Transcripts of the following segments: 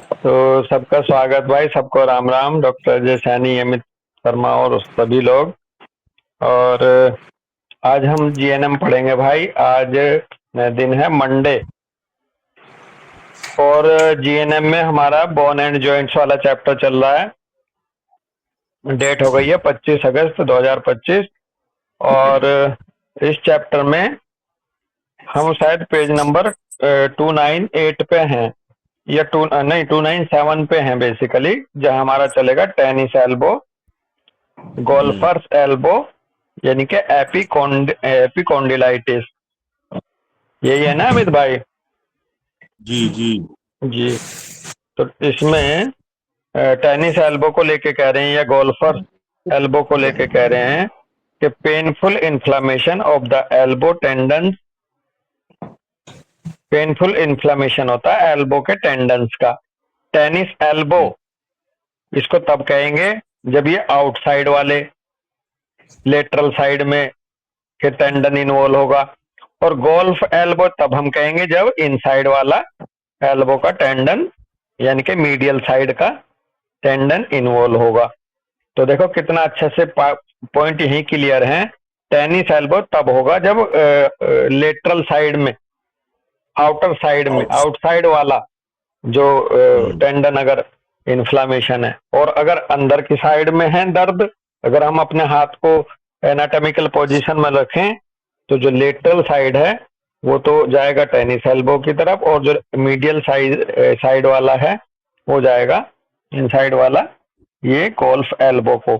तो सबका स्वागत भाई, सबको राम राम। डॉक्टर अजय सैनी, अमित शर्मा और सभी लोग। और आज हम जीएनएम पढ़ेंगे भाई। आज दिन है मंडे, और जीएनएम में हमारा बोन एंड जॉइंट्स वाला चैप्टर चल रहा है। डेट हो गई है 25 अगस्त 2025। और इस चैप्टर में हम शायद पेज नंबर 298 पे हैं, या टू नहीं 297 पे हैं बेसिकली, जहां हमारा चलेगा टेनिस एल्बो, गोल्फर्स एल्बो, यानी कि एपिकोंडिलाइटिस। यही है ना अमित भाई? जी जी। जी। तो इसमें टेनिस एल्बो को लेके कह रहे हैं, या गोल्फर्स एल्बो को लेके कह रहे हैं कि painful inflammation of the elbow tendon. Painful inflammation होता है एल्बो के टेंडन्स का। टेनिस एल्बो इसको तब कहेंगे जब ये आउटसाइड वाले लेटरल साइड में के टेंडन इन्वॉल्व होगा, और गोल्फ एल्बो तब हम कहेंगे जब इनसाइड वाला एल्बो का टेंडन, यानी कि मीडियल साइड का टेंडन इन्वॉल्व होगा। तो देखो कितना अच्छे से पॉइंट यही क्लियर है। टेनिस एल्बो तब होगा जब लेटरल साइड में, आउटर साइड में, आउटसाइड वाला जो टेंडन अगर इन्फ्लामेशन है, और अगर अंदर की साइड में है दर्द, अगर हम अपने हाथ को एनाटॉमिकल पोजीशन में रखें, तो जो लेटरल साइड है वो तो जाएगा टेनिस एल्बो की तरफ, और जो मीडियल साइड वाला है वो जाएगा इनसाइड वाला, ये गोल्फ एल्बो को।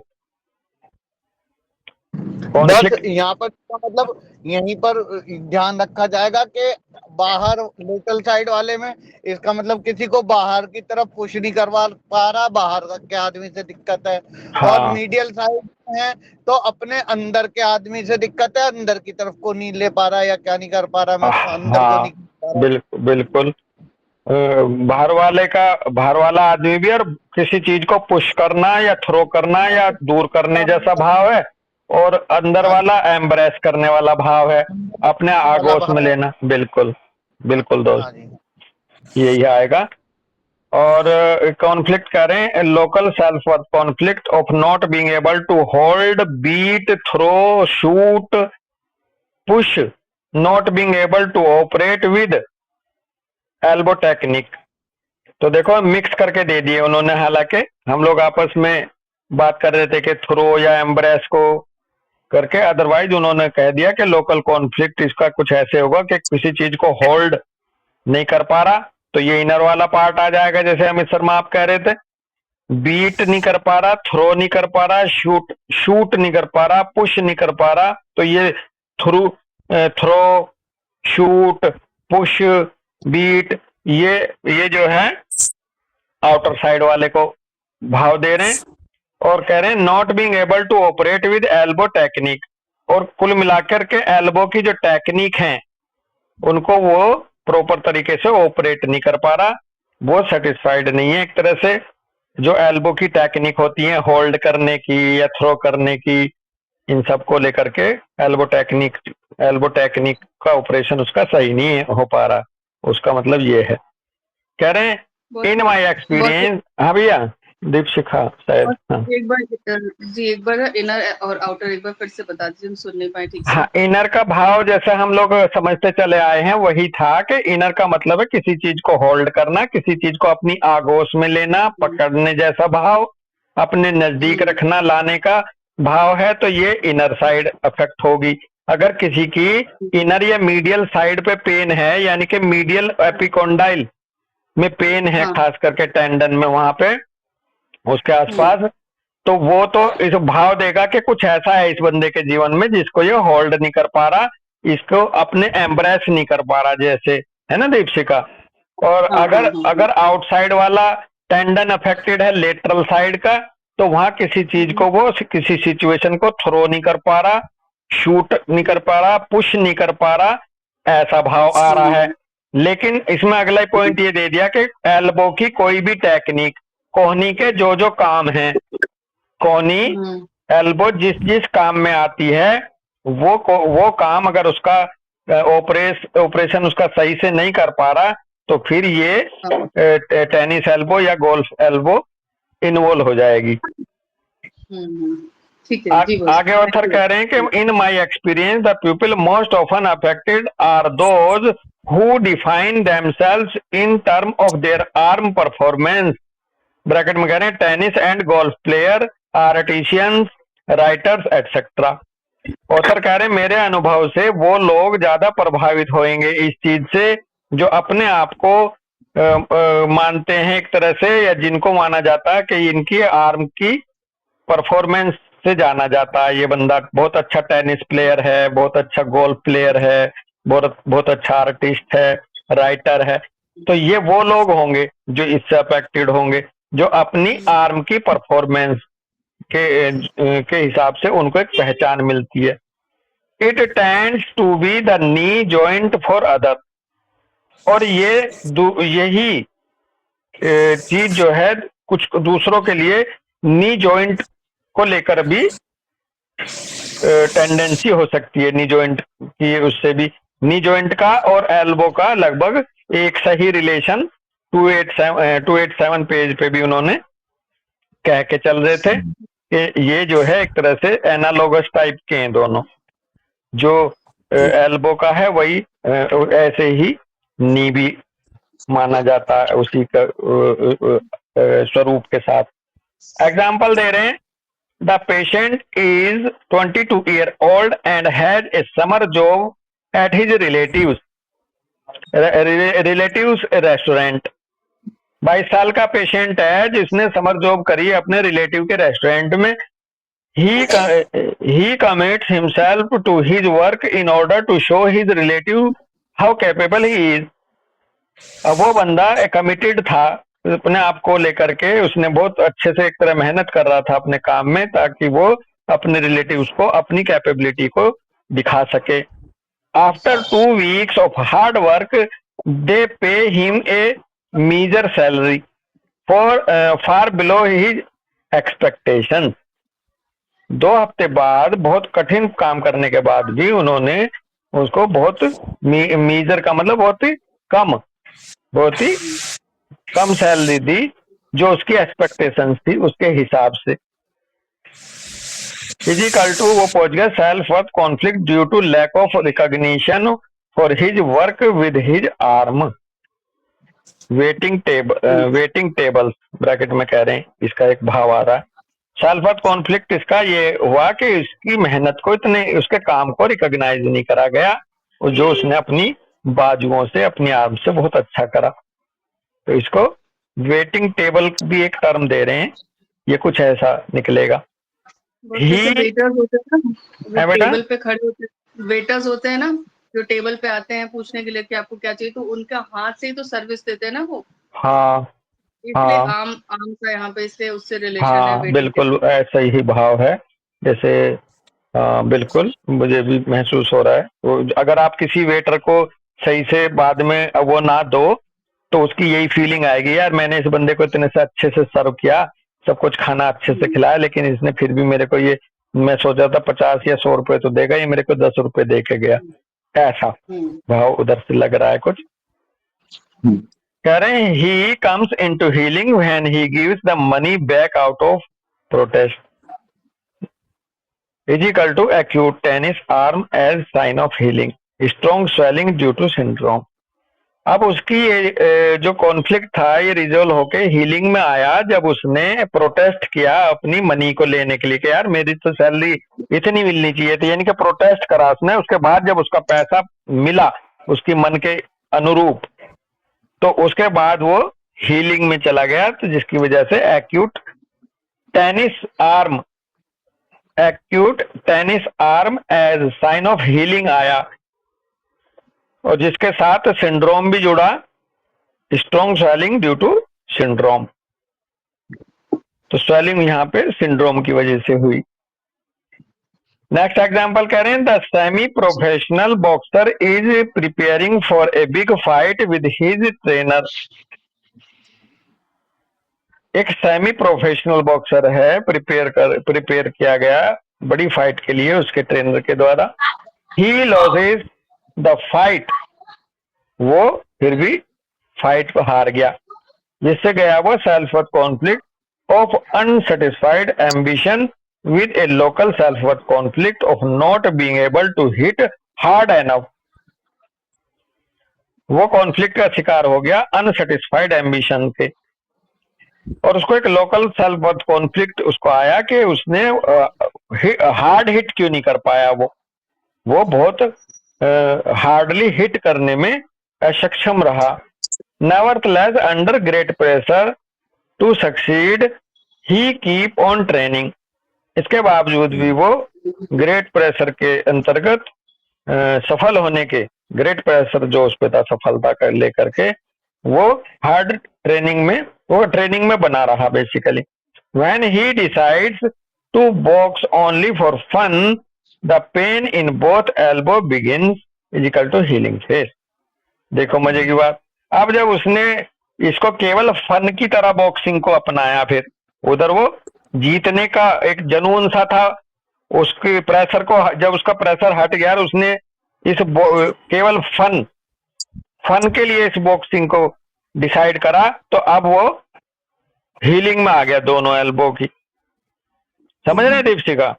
बस कॉन्फ्लिक्ट। यहाँ पर इसका मतलब यहीं पर ध्यान रखा जाएगा कि बाहर लेटरल साइड वाले में इसका मतलब किसी को बाहर की तरफ पुश नहीं करवा पा रहा, बाहर के आदमी से दिक्कत है। और हाँ मीडियल साइड में है तो अपने अंदर के आदमी से दिक्कत है, अंदर की तरफ को नहीं ले पा रहा, या क्या नहीं कर पा रहा, मैं अंदर को हाँ, नहीं कर पा रहा। बिल्कुल बिल्कुल। बाहर वाला आदमी भी, और किसी चीज को पुश करना या थ्रो करना या दूर करने जैसा भाव है, और अंदर हाँ वाला जी, एम्ब्रेस करने वाला भाव है, अपने वाला आगोश में भाव है। लेना। बिल्कुल बिल्कुल दोस्त, हाँ जी। यही आएगा। और कॉन्फ्लिक्ट करें, local self worth conflict of not being able to hold, beat, throw, shoot, push, not being able to operate with elbow technique. तो देखो मिक्स करके दे दिए उन्होंने, हालांकि हम लोग आपस में बात कर रहे थे कि थ्रो या एम्ब्रेस को करके, अदरवाइज उन्होंने कह दिया कि लोकल कॉन्फ्लिक्ट इसका कुछ ऐसे होगा कि किसी चीज को होल्ड नहीं कर पा रहा, तो ये इनर वाला पार्ट आ जाएगा, जैसे अमित शर्मा आप कह रहे थे। बीट नहीं कर पा रहा, थ्रो नहीं कर पा रहा, शूट शूट नहीं कर पा रहा, पुश नहीं कर पा रहा, तो ये through throw, shoot, push, beat, ये जो है आउटर साइड वाले को भाव दे रहे हैं। और कह रहे हैं not being able to operate with elbow technique, और कुल मिलाकर के एल्बो की जो टेक्निक है उनको वो प्रॉपर तरीके से ऑपरेट नहीं कर पा रहा, वो सेटिस्फाइड नहीं है एक तरह से। जो एल्बो की टेक्निक होती है होल्ड करने की या थ्रो करने की, इन सब को लेकर के एल्बो टेक्निक का ऑपरेशन उसका सही नहीं हो पा रहा। उसका मतलब ये है, कह रहे हैं इन माई बहुत एक्सपीरियंस। हाँ भैया, दीपशिखा शायद। हाँ एक बार जी, एक बार इनर और आउटर एक बार फिर से बता दीजिए, हम सुन नहीं पाए ठीक से। हाँ, इनर का भाव जैसे हम लोग समझते चले आए हैं वही था कि इनर का मतलब है किसी चीज को होल्ड करना, किसी चीज को अपनी आगोश में लेना, पकड़ने जैसा भाव, अपने नजदीक रखना, लाने का भाव है, तो ये इनर साइड अफेक्ट होगी। अगर किसी की इनर या मीडियल साइड पे पेन है, यानी कि मीडियल एपिकोंडाइल में पेन है, हाँ। खास करके टेंडन में, वहां पे उसके आसपास, तो वो तो इस भाव देगा कि कुछ ऐसा है इस बंदे के जीवन में जिसको ये होल्ड नहीं कर पा रहा, इसको अपने एम्ब्रेस नहीं कर पा रहा, जैसे है ना दीपशिका। और हाँ हाँ अगर हाँ अगर आउटसाइड वाला टेंडन अफेक्टेड है लेटरल साइड का, तो वहां किसी चीज को, वो किसी सिचुएशन को थ्रो नहीं कर पा रहा, शूट नहीं कर पा रहा, पुश नहीं कर पा रहा, ऐसा भाव आ रहा है। लेकिन इसमें अगला पॉइंट ये दे दिया कि एल्बो की कोई भी टेक्निक, कोहनी के जो जो काम है, कोहनी एल्बो जिस जिस काम में आती है, वो काम अगर उसका ऑपरेशन उसका सही से नहीं कर पा रहा, तो फिर ये हाँ, टेनिस एल्बो या गोल्फ एल्बो इन्वॉल्व हो जाएगी। ठीक है जी बॉस। आगे ऑथर कह रहे हैं कि in my experience the people most often affected are those who define themselves in term of their arm performance, bracket में कह रहे हैं tennis and golf player, artisans, writers etcetera. Author कह रहे हैं मेरे अनुभव से वो लोग ज्यादा प्रभावित होंगे इस चीज से जो अपने आप को मानते हैं एक तरह से, या जिनको माना जाता है कि इनकी आर्म की परफॉर्मेंस से जाना जाता है, ये बंदा बहुत अच्छा टेनिस प्लेयर है, बहुत अच्छा गोल्फ प्लेयर है, बहुत बहुत अच्छा आर्टिस्ट है, राइटर है। तो ये वो लोग होंगे जो इससे अफेक्टेड होंगे, जो अपनी आर्म की परफॉर्मेंस के हिसाब से उनको एक पहचान मिलती है। It tends to be the knee joint for other, और यही चीज जो है कुछ दूसरों के लिए नी जॉइंट को लेकर भी टेंडेंसी हो सकती है, नी जॉइंट की, उससे भी नी जॉइंट का और एल्बो का लगभग एक सही रिलेशन 287 पेज पे भी उन्होंने कह के चल रहे थे कि ये जो है एक तरह से एनालोगस टाइप के हैं दोनों, जो एल्बो का है वही ऐसे ही नी भी माना जाता है उसी का स्वरूप के साथ। एग्जाम्पल दे रहे हैं, the patient is 22 year old and has a summer job at his relatives restaurant. 22 साल का पेशेंट है जिसने समर जॉब करी है अपने रिलेटिव के रेस्टोरेंट में। he commits himself to his work in order to show his relative how capable he is। अब वो बंदा कमिटेड था अपने आप को लेकर के, उसने बहुत अच्छे से एक तरह मेहनत कर रहा था अपने काम में ताकि वो अपने रिलेटिव्स को अपनी कैपेबिलिटी को दिखा सके। After 2 weeks of hard work they pay him a meager salary for far below his expectation. 2 हफ्ते बाद बहुत कठिन काम करने के बाद भी उन्होंने उसको बहुत मीजर का मतलब बहुत ही कम सैलरी दी जो उसकी एक्सपेक्टेशंस थी उसके हिसाब से। फिजिकल टू वो पहुंच गया self worth conflict due to lack of recognition for his work with his arm. Waiting table bracket में कह रहे हैं, इसका एक भाव आ रहा है। सेल्फ वर्थ कॉन्फ्लिक्ट इसका ये हुआ कि इसकी मेहनत को इतने उसके काम को रिकॉग्नाइज नहीं करा गया, और जो उसने अपनी बाजुओं से अपनी आर्म से बहुत अच्छा करा, तो इसको वेटिंग टेबल भी एक टर्म दे रहे हैं, ये कुछ ऐसा निकलेगा। वेटर्स होते हैं ना, बेटा टेबल पे खड़े होते हैं, वेटर्स होते हैं ना जो टेबल पे आते हैं पूछने के लिए कि आपको क्या चाहिए, तो उनका हाथ से ही तो सर्विस देते हैं ना वो, हाँ इसलिए आम आम का यहाँ पे इसलिए उससे रिलेशन है हाँ वेटिंग बिल्कुल ऐसा ही भाव है। जैसे बिल्कुल मुझे भी महसूस हो रहा है, तो अगर आप किसी वेटर को सही से बाद में वो ना दो तो उसकी यही फीलिंग आएगी, यार मैंने इस बंदे को इतने से अच्छे से सर्व किया, सब कुछ खाना अच्छे से खिलाया, लेकिन इसने फिर भी मेरे को ये, मैं सोचा था 50 या 100 रुपए तो देगा, ये मेरे को 10 रुपए दे के गया, ऐसा भाव उधर से लग रहा है कुछ। कह रहे हैं he comes into healing when he gives the money back out of protest is equal to acute tennis arm as sign of healing, strong swelling due to syndrome. अब उसकी ये जो कॉन्फ्लिक्ट था ये रिजोल्व होके हीलिंग में आया जब उसने प्रोटेस्ट किया अपनी मनी को लेने के लिए कि यार मेरी तो सैलरी इतनी मिलनी चाहिए थी, यानी कि प्रोटेस्ट करा उसने। उसके बाद जब उसका पैसा मिला उसकी मन के अनुरूप, तो उसके बाद वो हीलिंग में चला गया, तो जिसकी वजह से acute tennis arm as sign of healing आया, और जिसके साथ सिंड्रोम भी जुड़ा, strong swelling due to syndrome. तो स्वेलिंग यहाँ पे सिंड्रोम की वजह से हुई। नेक्स्ट एग्जांपल कह रहे हैं, the semi professional boxer is preparing for a big fight with his trainer. एक सेमी प्रोफेशनल बॉक्सर है, प्रिपेयर किया गया बड़ी फाइट के लिए उसके ट्रेनर के द्वारा। ही लॉसेस द फाइट, वो फिर भी फाइट को हार गया, जिससे गया वो self worth conflict of unsatisfied ambition with a local self worth conflict of not being able to hit hard enough. वो कॉन्फ्लिक्ट का शिकार हो गया अनसेटिस्फाइड एम्बिशन के, और उसको एक लोकल सेल्फ वर्थ कॉन्फ्लिक्ट उसको आया कि उसने हार्ड हिट क्यों नहीं कर पाया। वो बहुत हार्डली हिट करने में असक्षम रहा। Nevertheless under great pressure to succeed he keep on training. इसके बावजूद भी वो ग्रेट प्रेशर के अंतर्गत सफल होने के, ग्रेट प्रेशर जो उस पे था सफलता कर लेकर के, वो हार्ड ट्रेनिंग में बना रहा basically. When he decides to box only for fun the pain in both elbow begins is equal to healing phase. देखो मजे की बात, अब जब उसने इसको केवल फन की तरह बॉक्सिंग को अपनाया, फिर उधर वो जीतने का एक जुनून सा था, उसके प्रेशर को, जब उसका प्रेशर हट गया, उसने इस केवल फन के लिए इस बॉक्सिंग को डिसाइड करा, तो अब वो हीलिंग में आ गया दोनों एल्बो की। समझ रहे दीपशिका?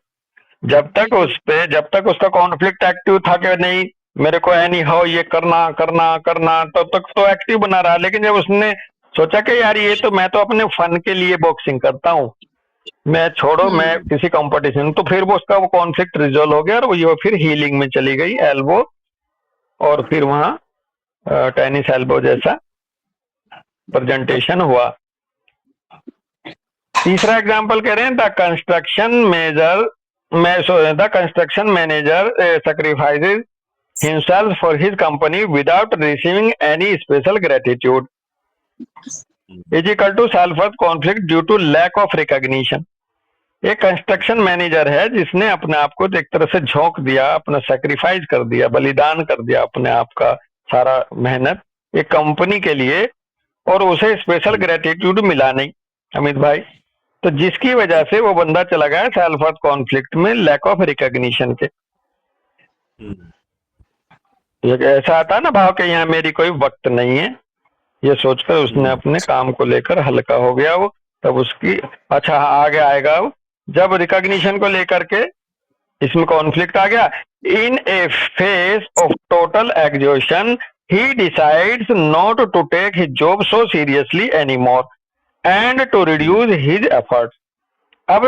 जब तक उसका कॉन्फ्लिक्ट एक्टिव था कि नहीं मेरे को एनी हाउ ये करना करना करना, तब तक तो एक्टिव बना रहा। लेकिन जब उसने सोचा कि यार ये तो मैं तो अपने फन के लिए बॉक्सिंग करता हूँ, मैं छोड़ो मैं किसी कंपटीशन, तो फिर वो उसका वो कॉन्फ्लिक्ट रिजोल्व हो गया और वो फिर हीलिंग में चली गई एल्बो, और फिर वहां टेनिस एल्बो जैसा प्रेजेंटेशन हुआ। तीसरा एग्जांपल कह रहे हैं the construction manager sacrifices himself for his company without receiving any special gratitude is equal to self-worth conflict due to lack of recognition। एक कंस्ट्रक्शन मैनेजर है जिसने अपने आप को एक तरह से झोंक दिया, अपना सेक्रीफाइस कर दिया, बलिदान कर दिया अपने आप का सारा मेहनत एक कंपनी के लिए, और उसे स्पेशल ग्रेटिट्यूड मिला नहीं अमित भाई, तो जिसकी वजह से वो बंदा चला गया सेल्फ वर्थ कॉन्फ्लिक्ट में, लैक ऑफ रिकॉग्निशन के। ऐसा आता है ना भाव के यहाँ मेरी कोई वक्त नहीं है, ये सोचकर उसने अपने काम को लेकर हल्का हो गया वो, तब उसकी अच्छा आगे आएगा वो, जब रिकॉग्निशन को लेकर के इसमें कॉन्फ्लिक्ट आ गया। In a face of total exhaustion he decides not to take his job so seriously anymore and to reduce his efforts. अब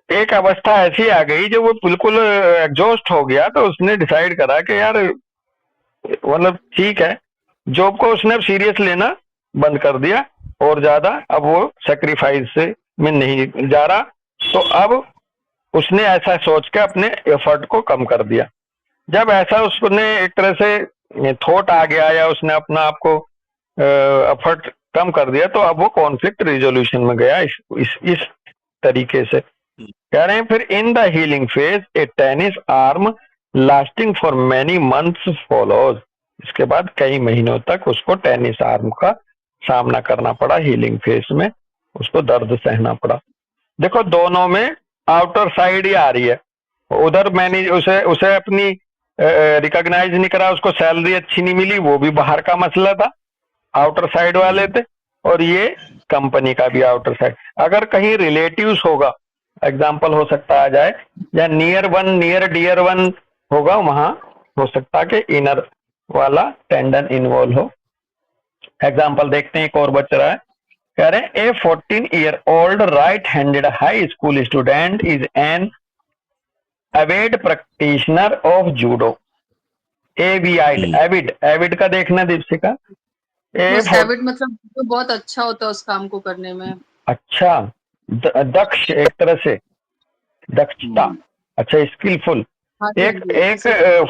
एक अवस्था ऐसी आ गई जो वो बिल्कुल एग्जॉस्ट हो गया, तो उसने डिसाइड करा कि यार मतलब ठीक है, जॉब को उसने सीरियस लेना बंद कर दिया और ज्यादा अब वो सेक्रीफाइस से में नहीं जा रहा, तो अब उसने ऐसा सोच के अपने एफर्ट को कम कर दिया। जब ऐसा उसने एक तरह से थॉट आ गया या उसने अपना आप को एफर्ट कम कर दिया, तो अब वो कॉन्फ्लिक्ट रिजोल्यूशन में गया इस तरीके से। कह रहे हैं फिर in the healing phase A tennis arm lasting for many months follows. इसके बाद कई महीनों तक उसको टेनिस आर्म का सामना करना पड़ा, हीलिंग फेज में उसको दर्द सहना पड़ा। देखो दोनों में आउटर साइड ही आ रही है, उधर मैंने उसे अपनी रिकॉग्नाइज नहीं करा, उसको सैलरी अच्छी नहीं मिली, वो भी बाहर का मसला था, आउटर साइड वाले थे, और ये कंपनी का भी आउटर साइड। अगर कहीं रिलेटिव्स होगा, एग्जाम्पल हो सकता आ जाए, या नियर डियर वन होगा, वहां हो सकता कि इनर वाला टेंडन इन्वॉल्व हो। एग्जाम्पल देखते हैं, एक और बच रहा है। कह रहे हैं ए 14-year-old right handed high school student is an avid practitioner of judo. Avid का देखना दीपशिका, एविड मतलब तो बहुत अच्छा होता है उस काम को करने में। अच्छा, दक्ष, एक तरह से दक्षता, अच्छा स्किलफुल। एक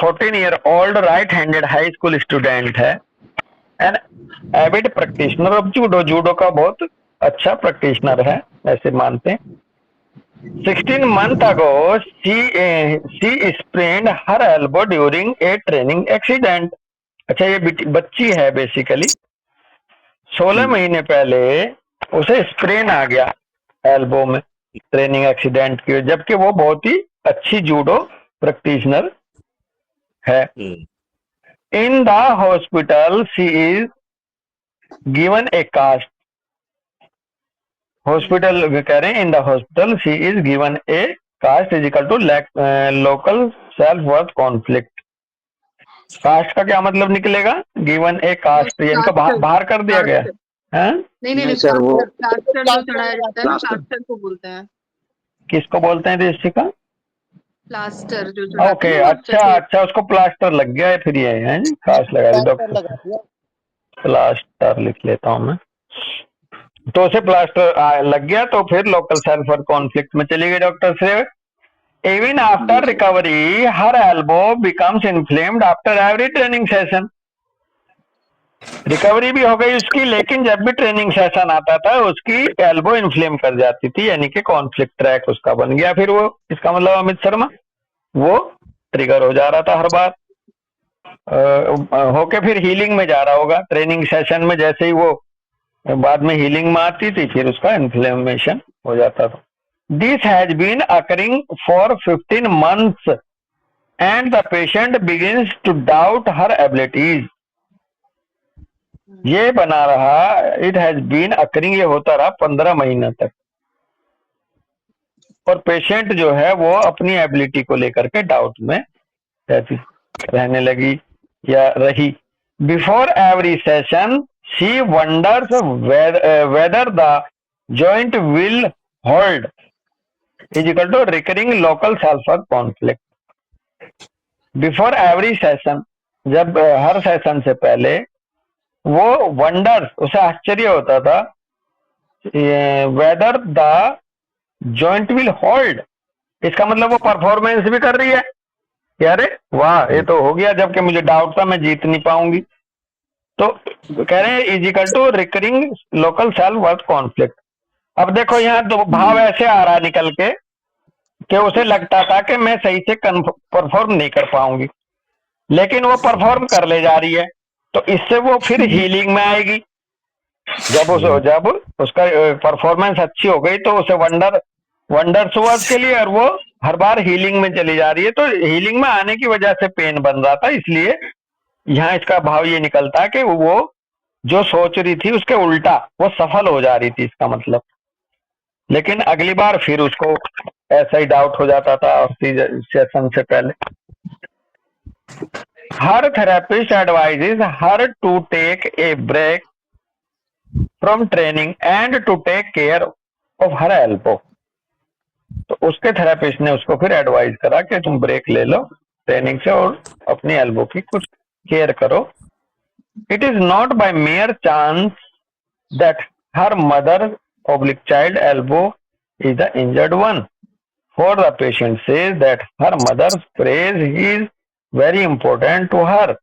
14-year-old right handed high school student है, an avid practitioner of judo, judo का बहुत अच्छा प्रैक्टिशनर है ऐसे मानते हैं। 16 months ago she sprained her elbow during a training accident। अच्छा ये बच्ची है बेसिकली, 16 महीने पहले उसे स्प्रेन आ गया एल्बो में ट्रेनिंग एक्सीडेंट की, जबकि वो बहुत ही अच्छी जूडो प्रैक्टिशनर है। In the hospital she is given a cast, hospital कह रहे हैं in the hospital she is given a cast is equal to local self worth conflict. Cast का क्या मतलब निकलेगा? गिवन ए कास्ट, ये इनको बाहर कर दिया गया है। नहीं सर वो प्लास्टर जो चढ़ाया जाता है ना, प्लास्टर। प्लास्टर को बोलते हैं। किसको बोलते हैं देशिका? प्लास्टर जो चढ़ाते ओके, हैं ना, वो अच्छा जैसे अच्छा, उसको प्लास्टर लग गया है फिर ये है जी, कास्ट लगा दी प्लास्टर लगा डॉक्टर, दिया। प्लास्टर लिख लेता हूँ मैं। तो उसे प्लास्टर लग गया तो फिर लोकल सेल्फ वर्थ कॉन्फ्लिक्ट में चली गई डॉक्टर से। Even after जी, sir. recovery, her elbow becomes inflamed after every training session. Recovery भी हो गई उसकी, लेकिन जब भी ट्रेनिंग सेशन आता था उसकी एल्बो इन्फ्लेम कर जाती थी, यानी कि कॉन्फ्लिक्ट ट्रैक उसका बन गया। फिर वो, इसका मतलब अमित शर्मा, वो ट्रिगर हो जा रहा था हर बार, होके फिर हीलिंग में जा रहा होगा। ट्रेनिंग सेशन में जैसे ही वो बाद में हीलिंग में आती थी फिर उसका इन्फ्लेमेशन हो जाता था। This has been occurring for 15 months and the patient begins to doubt her abilities. ये बना रहा, इट हैज बीन अकरिंग, ये होता रहा 15 महीने तक, और पेशेंट जो है वो अपनी एबिलिटी को लेकर के डाउट में रहने लगी या रही। Before every session she wonders whether the joint will hold is equal to recurring local self worth conflict. Before every session, जब हर सेशन से पहले वो वंडर्स, उसे आश्चर्य होता था, weather the joint will hold, इसका मतलब वो परफॉर्मेंस भी कर रही है कि अरे वाह ये तो हो गया, जबकि मुझे डाउट था मैं जीत नहीं पाऊंगी। तो कह रहे हैं is equal to recurring local self worth conflict. अब देखो यहाँ तो भाव ऐसे आ रहा निकल के कि उसे लगता था कि मैं सही से परफॉर्म नहीं कर पाऊंगी, लेकिन वो परफॉर्म कर ले जा रही है, तो इससे वो फिर हीलिंग में आएगी। जब उसका परफॉर्मेंस अच्छी हो गई तो उसे वंडर्स हुआ उसके लिए, और वो हर बार हीलिंग में चली जा रही है। तो हीलिंग में आने की वजह से पेन बन रहा था, इसलिए यहाँ इसका भाव ये निकलता है कि वो जो सोच रही थी उसके उल्टा वो सफल हो जा रही थी, इसका मतलब। लेकिन अगली बार फिर उसको ऐसा ही डाउट हो जाता था और सेशन से पहले। हर therapist advises her to take a break from training and to take care of her elbow. तो उसके थेरेपिस्ट ने उसको फिर एडवाइस करा कि तुम ब्रेक ले लो ट्रेनिंग से और अपनी एल्बो की कुछ केयर करो। It is not by mere chance that her mother oblique child elbow is the injured one, for the patient says that her mother's praise is very important to her,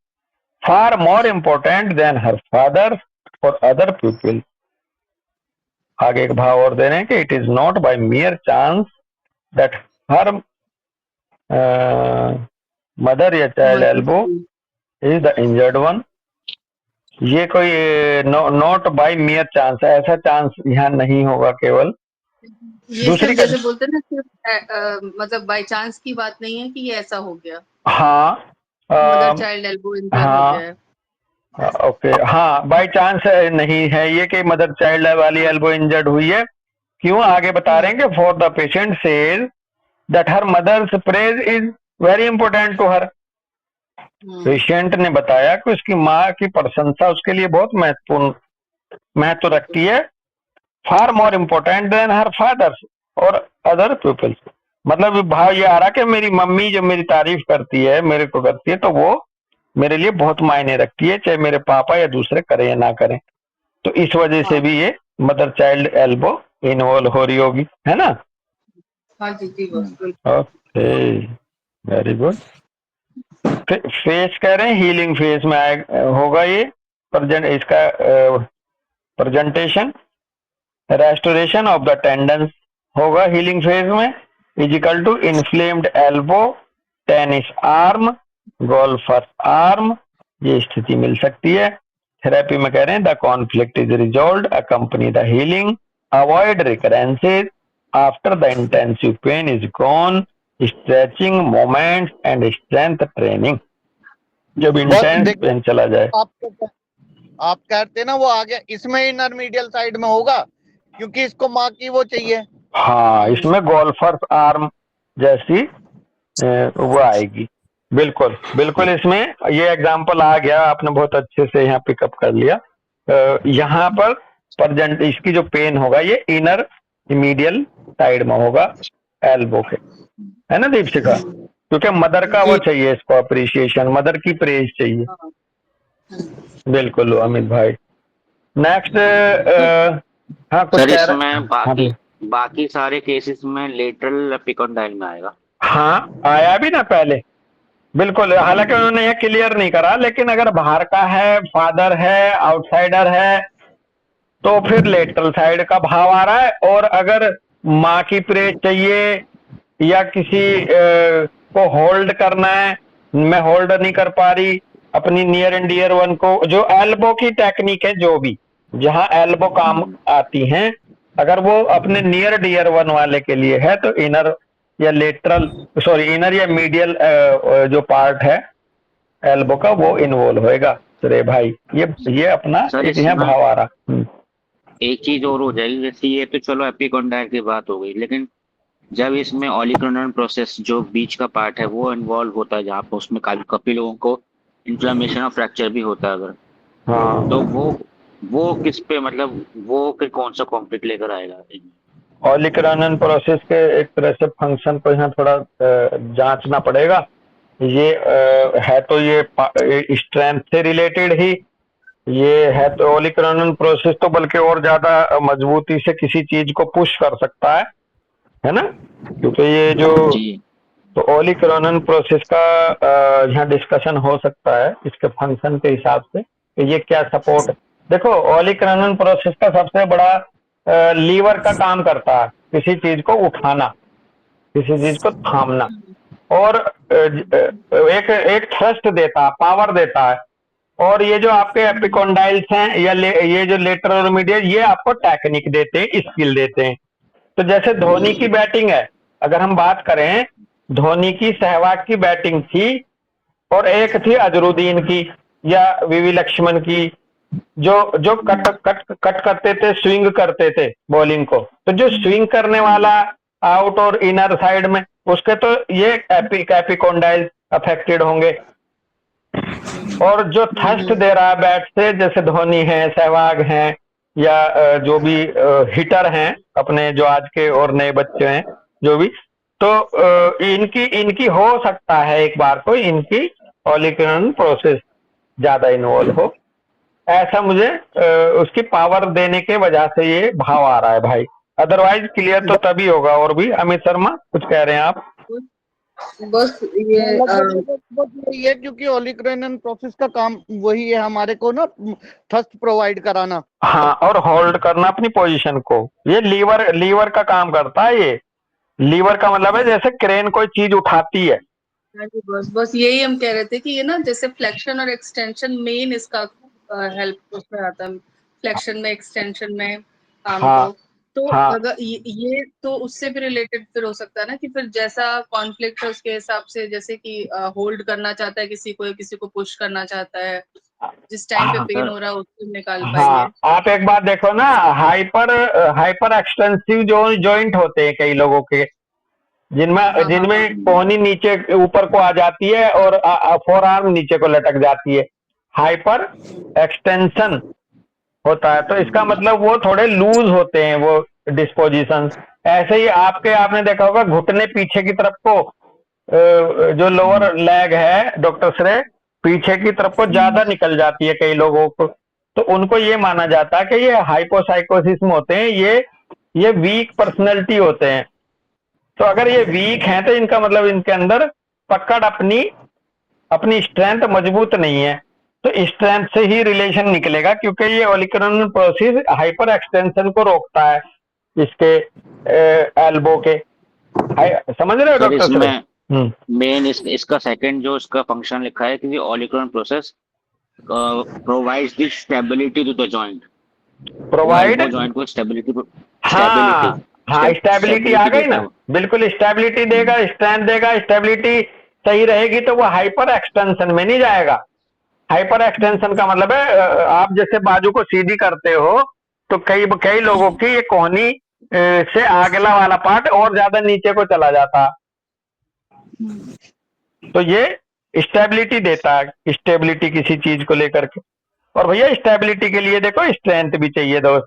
far more important than her father's or other people. आगे एक भाव और दे रहे हैं कि it is not by mere chance that her mother या child elbow is the injured one. ये कोई नॉट बाय मियर चांस है, ऐसा चांस यहाँ नहीं होगा केवल। ये दूसरी सिर्फ जैसे बोलते हैं ना, सिर्फ मतलब बाय चांस की बात नहीं है कि ये ऐसा हो गया, हाँ मदर चाइल्ड एल्बो इंजर हो हाँ गया है। ओके, हाँ बाय चांस नहीं है ये कि मदर चाइल्ड वाली एल्बो इंजर्ड हुई है। क्यों? आगे बता रहे हैं कि for the patient says that her mother's praise is very important to her. Patient ने बताया कि उसकी माँ की प्रशंसा उसके लिए बहुत महत्व रखती है, far more important than her fathers और अदर पीपल्स। मतलब भाव ये आ रहा कि मेरी मम्मी जो मेरी तारीफ करती है, मेरे को करती है, तो वो मेरे लिए बहुत मायने रखती है, चाहे मेरे पापा या दूसरे करें या ना करें। तो इस वजह से भी ये मदर चाइल्ड एल्बो इन्वॉल्व हो रही होगी, है ना? हाँ जी जी बिल्कुल। Okay, very good. फेस कह रहे हैं हीलिंग फेस में होगा ये इसका presentation. Restoration of the tendons होगा हीलिंग फेज में, is equal to inflamed elbow, tennis arm, golfer arm, ये स्थिति मिल सकती है। थेरेपी में कह रहे हैं the conflict is resolved, accompany the healing, avoid recurrences after the intensive pain is gone, stretching moments and strength training. जब इंटेंस देखो पेन चला जाए। आप कहते ना वो आ गया, इसमें इनर मीडियल साइड में होगा क्योंकि इसको माँ की वो चाहिए। हाँ, इसमें गोल्फर आर्म जैसी वो आएगी। बिल्कुल बिल्कुल, इसमें ये एग्जांपल आ गया, आपने बहुत अच्छे से यहाँ पिकअप कर लिया। यहाँ पर प्रेजेंट इसकी जो पेन होगा ये इनर मीडियल साइड में होगा, एल्बो के, है ना दीपशिखा? क्योंकि मदर का वो जी। चाहिए, इसको अप्रिसिएशन, मदर की प्रेज चाहिए। हाँ। बिल्कुल अमित भाई। नेक्स्ट हाँ कुछ सर कह रहे? इसमें हाँ बाकी जी। बाकी सारे केसेस में लेटरल एपिकॉन्डाइल में आएगा। हाँ आया भी ना पहले, बिल्कुल। हालांकि उन्होंने ये क्लियर नहीं करा, लेकिन अगर बाहर का है, फादर है, आउटसाइडर है, तो फिर लेटरल साइड का भाव आ रहा है। और अगर माँ की प्रेज चाहिए या किसी को होल्ड करना है, मैं होल्ड नहीं कर पा रही अपनी नियर एंड डियर वन को, जो एल्बो की टेक्निक है, जो भी जहां एल्बो काम आती हैं, अगर वो अपने नियर डियर वन वाले के लिए है तो इनर या लेटरल, सॉरी इनर या मीडियल जो पार्ट है एल्बो का वो इन्वॉल्व होएगा। रे भाई ये अपना सर एक यहाँ इसमें भाव आ रहा। एक चीज और हो जाएगी, जैसे ये तो चलो एपिकॉन्डाइल की बात हो गई, लेकिन जब इसमें ऑलिक्रोनल प्रोसेस जो बीच का पार्ट है वो इन्वॉल्व होता है, जहाँ पर उसमें काफी लोगों को इन्फ्लेमेशन और फ्रैक्चर भी होता है अगर, तो हाँ, वो किस पे, मतलब वो फिर कौन सा कॉन्फ्लिक्ट लेकर आएगा? ऑलिकरनन प्रोसेस के एक तरह से फंक्शन को यहाँ थोड़ा जांचना पड़ेगा। ये है तो ये स्ट्रेंथ से रिलेटेड ही ये है, तो ऑलिकरनन प्रोसेस तो बल्कि और ज्यादा मजबूती से किसी चीज को पुश कर सकता है ना? क्योंकि ये जो जी। तो ऑलिकरनन प्रोसेस का यहाँ डिस्कशन हो सकता है इसके फंक्शन के हिसाब से कि ये क्या सपोर्ट। देखो ऑलिकरनन प्रोसेस का सबसे बड़ा लीवर का काम करता है, किसी चीज को उठाना, किसी चीज को थामना, और एक एक थ्रस्ट देता, पावर देता है। और ये जो आपके एपिकॉन्डाइल्स हैं या ये जो लेटरल और मीडियल, ये आपको टेक्निक देते हैं, स्किल देते हैं। तो जैसे धोनी की बैटिंग है, अगर हम बात करें, धोनी की सहवाग की बैटिंग थी और एक थी अजरुद्दीन की या वीवी लक्ष्मण की, जो जो कट कट कट करते थे, स्विंग करते थे बॉलिंग को। तो जो स्विंग करने वाला आउट और इनर साइड में, उसके तो ये एपिकॉन्डाइल अफेक्टेड होंगे। और जो थ्रस्ट दे रहा है बैट से, जैसे धोनी है, सहवाग हैं, या जो भी हिटर हैं अपने जो आज के और नए बच्चे हैं जो भी, तो इनकी इनकी हो सकता है एक बार को इनकी ऑलिकरनन प्रोसेस ज्यादा इन्वॉल्व हो, ऐसा मुझे उसकी पावर देने के वजह से ये भाव आ रहा है भाई। अदरवाइज क्लियर तो तभी होगा। और भी अमित शर्मा कुछ कह रहे हैं आप? बस ये यही है क्योंकि ऑलिकरनन प्रोसेस का काम वही है हमारे को ना, थ्रस्ट प्रोवाइड कराना। हाँ, और होल्ड करना अपनी पोजीशन को। ये लीवर का काम करता है। ये लीवर का मतलब है जैसे क्रेन कोई चीज उठाती है। बस यही हम कह रहे थे कि ये ना जैसे फ्लेक्शन और एक्सटेंशन मेन इसका हेल्प उसमें आता है, फ्लेक्शन में एक्सटेंशन में काम हाँ को। तो हाँ अगर ये तो उससे भी रिलेटेड फिर हो सकता है ना कि फिर जैसा कॉन्फ्लिक्ट है उसके हिसाब से, जैसे कि होल्ड करना चाहता है किसी को, किसी को पुश करना चाहता है, जिस टाइम पे हाँ पेन हो रहा है उसको निकाल हाँ, पाएंगे। आप एक बात देखो ना, हाइपर एक्सटेंसिव जो जॉइंट होते हैं कई लोगों के, जिनमें जिनमें कोहनी नीचे ऊपर को आ जाती है और फोर आर्म नीचे को लटक जाती है, हाइपर एक्सटेंशन होता है। तो इसका मतलब वो थोड़े लूज होते हैं वो डिस्पोजिशन। ऐसे ही आपने देखा होगा घुटने पीछे की तरफ को, जो लोअर लेग है डॉक्टर श्रेय, पीछे की तरफ को ज्यादा निकल जाती है कई लोगों को, तो उनको ये माना जाता है कि ये हाइपोसाइकोसिस में होते हैं, ये वीक पर्सनैलिटी होते हैं। तो अगर ये वीक हैं तो इनका मतलब इनके अंदर पकड़ अपनी स्ट्रेंथ मजबूत नहीं है। तो स्ट्रेंथ से ही रिलेशन निकलेगा, क्योंकि ये ऑलिकरनन प्रोसेस हाइपर एक्सटेंशन को रोकता है इसके एल्बो के। समझ रहे हो सर डॉक्टर श्रेय? इसमें मेन इसका सेकंड जो इसका फंक्शन लिखा है कि olecranon process provides the stability to the joint, provide, joint को स्टेबिलिटी हाँ हाँ, स्टेबिलिटी आ गई ना, बिल्कुल स्टेबिलिटी देगा, स्ट्रेंथ देगा, स्टेबिलिटी सही रहेगी तो वो हाइपर एक्सटेंशन में नहीं जाएगा। हाइपर एक्सटेंशन का मतलब है आप जैसे बाजू को सीधी करते हो तो कई कई लोगों की ये कोहनी से आगला वाला पार्ट और ज्यादा नीचे को चला जाता, तो ये स्टेबिलिटी देता है, स्टेबिलिटी किसी चीज को लेकर के। और भैया स्टेबिलिटी के लिए देखो स्ट्रेंथ भी चाहिए दोस्त।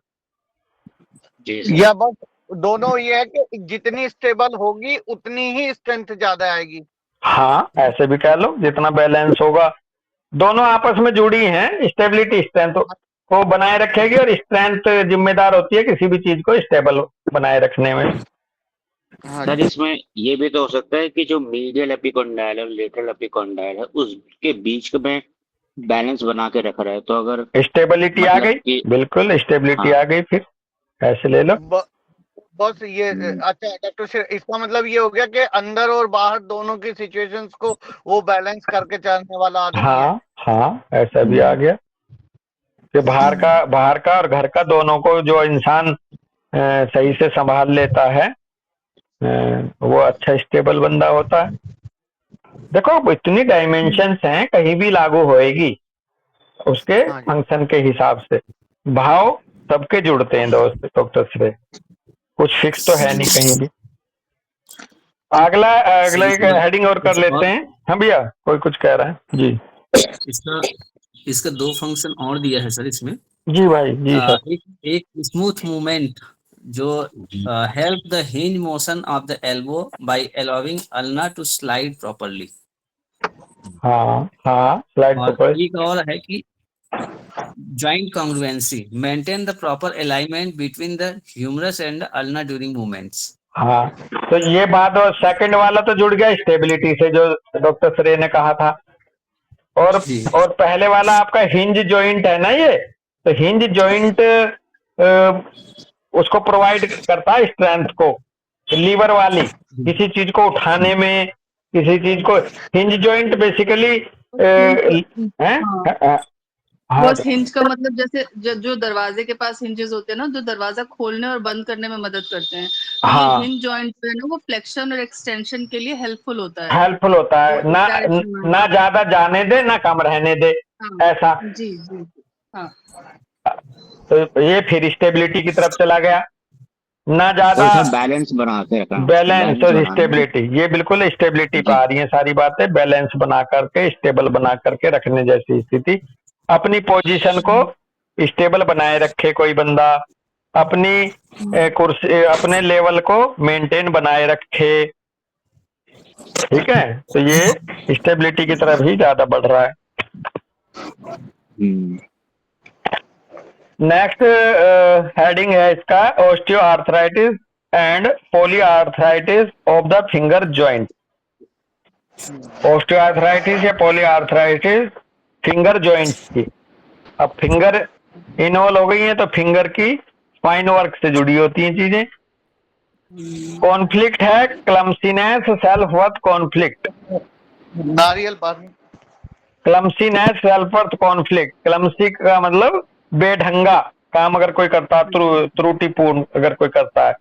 जी सर। या बस दोनों ये है कि जितनी स्टेबल होगी उतनी ही स्ट्रेंथ ज्यादा आएगी। हाँ ऐसे भी कह लो, जितना बैलेंस होगा, दोनों आपस में जुड़ी हैं। स्टेबिलिटी स्ट्रेंथ को बनाए रखेगी और स्ट्रेंथ जिम्मेदार होती है किसी भी चीज को स्टेबल बनाए रखने में। हाँ सर जी। इसमें ये भी तो हो सकता है कि जो मीडियल एपिकोंडाइल और लेटरल एपिकोंडाइल है उसके बीच में बैलेंस बना के रख रहा है, तो अगर स्टेबिलिटी आ मतलब गई, कि बिल्कुल स्टेबिलिटी हाँ आ गई, फिर ऐसे ले लो। बस ये अच्छा डॉक्टर सर, इसका मतलब ये हो गया कि अंदर और बाहर दोनों की सिचुएशंस को वो बैलेंस करके चलने वाला आदमी है। हाँ हाँ ऐसा भी आ गया कि बाहर का और घर का दोनों को जो इंसान सही से संभाल लेता है वो अच्छा स्टेबल बंदा होता है। देखो इतनी डायमेंशंस हैं, कहीं भी लागू होएगी उसके हाँ जी। फंक्शन के हिसाब से। भाव सबके जुड़ते हैं दोस्त डॉक्टर से, कुछ फिक्स तो है नहीं कहीं भी। अगला अगला एक हेडिंग और कर लेते हैं। हाँ भैया कोई कुछ कह रहा है जी। इसका इसका 2 फंक्शन और दिया है सर इसमें। जी भाई जी सर। एक स्मूथ मूवमेंट जो help the hinge motion of the elbow by allowing ulna to slide properly. हाँ हाँ स्लाइड और पर। एक और है कि joint congruency maintain the proper alignment between the humerus and ulna during movements. हाँ तो ये बात, और सेकंड वाला तो जुड़ गया स्टेबिलिटी से जो डॉक्टर श्रेय ने कहा था। और पहले वाला आपका हिंज जॉइंट है ना, ये तो हिंज जॉइंट उसको प्रोवाइड करता है स्ट्रेंथ को, लीवर वाली किसी चीज को उठाने में, किसी चीज को। हिंज जॉइंट बेसिकली हाँ बस हिंज का मतलब जैसे जो दरवाजे के पास हिंजेस होते हैं ना, जो दरवाजा खोलने और बंद करने में मदद करते हैं, तो ये हाँ हिंज जॉइंट जो है ना वो फ्लेक्शन और एक्सटेंशन के लिए हेल्पफुल होता है। हेल्पफुल होता है, वो ना इस डायरेक्शन में। ना ज्यादा जाने दे ना कम रहने दे, हाँ ऐसा। जी जी हाँ। तो ये फिर स्टेबिलिटी की तरफ चला गया, ना ज्यादा और सर बैलेंस बना के रखना, बैलेंस और बनाना। स्टेबिलिटी, ये बिल्कुल स्टेबिलिटी पे आ रही है सारी बातें। बैलेंस बना करके, स्टेबल बना करके रखने जैसी स्थिति, अपनी पोजीशन को स्टेबल बनाए रखे कोई बंदा, अपनी कुर्सी अपने लेवल को मेंटेन बनाए रखे, ठीक है। तो ये स्टेबिलिटी की तरफ ही ज्यादा बढ़ रहा है। नेक्स्ट हेडिंग है इसका osteoarthritis and polyarthritis of the finger joint. Osteoarthritis या पॉलीआर्थराइटिस फिंगर जॉइंट्स की। अब फिंगर इन्वॉल्व हो गई है तो फिंगर की स्पाइन वर्क से जुड़ी होती हैं चीजें। कॉन्फ्लिक्ट है क्लमसीनेस, सेल्फ वर्थ कॉन्फ्लिक्ट। नारियल पानी। क्लमसीनेस, सेल्फ वर्थ कॉन्फ्लिक्ट। क्लमसी का मतलब बेढंगा काम अगर कोई करता, त्रुटिपूर्ण अगर कोई करता है,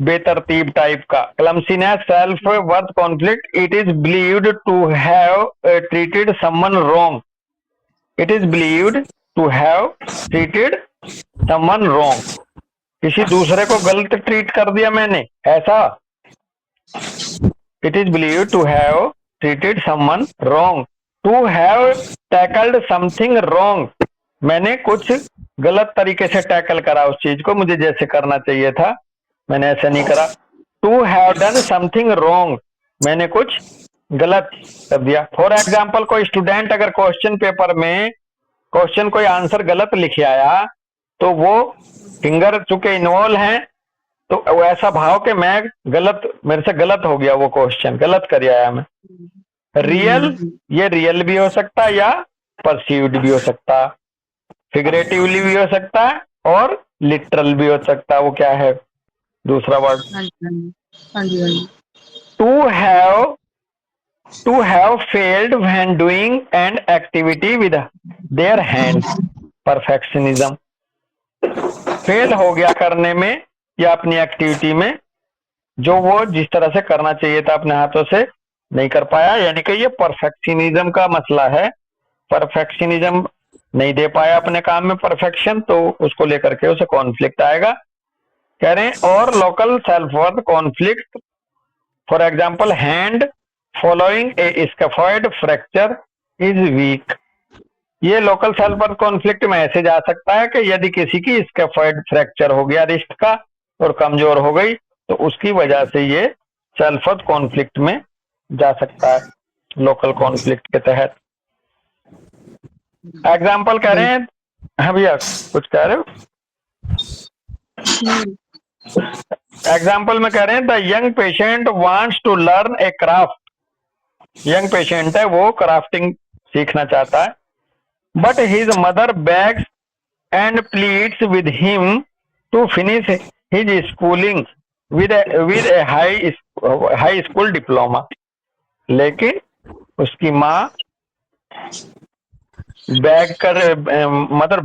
बेतरतीब टाइप का। Clumsiness, self worth conflict. It is believed to have treated someone wrong. It is believed to have treated someone wrong. किसी दूसरे को गलत ट्रीट कर दिया मैंने, ऐसा। It is believed to have treated someone wrong. To have tackled something wrong, मैंने कुछ गलत तरीके से टैकल करा उस चीज को, मुझे जैसे करना चाहिए था मैंने ऐसे नहीं करा। To have done something wrong, मैंने कुछ गलत कर दिया। फॉर एग्जाम्पल कोई स्टूडेंट अगर क्वेश्चन पेपर में क्वेश्चन कोई आंसर गलत लिखे आया तो वो फिंगर चूंकि इन्वॉल्व है तो वो ऐसा भाव कि मैं गलत, मेरे से गलत हो गया, वो क्वेश्चन गलत कर आया मैं। रियल, ये रियल भी हो सकता है या परसीव्ड भी हो सकता, फिगरेटिवली भी हो सकता है और लिटरल भी हो सकता है। वो क्या है दूसरा word? To have failed when doing an activity with their hands, perfectionism. Fail हो गया करने में या अपनी एक्टिविटी में जो वो जिस तरह से करना चाहिए था अपने हाथों से नहीं कर पाया, यानी कि ये परफेक्शनिज्म का मसला है। परफेक्शनिज्म नहीं दे पाया अपने काम में परफेक्शन, तो उसको लेकर के उसे कॉन्फ्लिक्ट आएगा। कह रहे हैं और local self worth conflict, for example hand following A scaphoid fracture is weak. ये लोकल सेल्फ वर्थ कॉन्फ्लिक्ट में ऐसे जा सकता है कि यदि किसी की स्कैफोइड फ्रैक्चर हो गया रिस्ट का और कमजोर हो गई, तो उसकी वजह से ये सेल्फ वर्थ कॉन्फ्लिक्ट में जा सकता है, लोकल कॉन्फ्लिक्ट के तहत। एग्जाम्पल कह रहे हैं, हाँ भैया कुछ कह रहे हो? एग्जाम्पल में कह रहे हैं the young patient wants to learn a craft. Young patient है, वो क्राफ्टिंग सीखना चाहता है, but his mother begs and pleads with him to finish his schooling with a high school diploma। लेकिन उसकी माँ मदर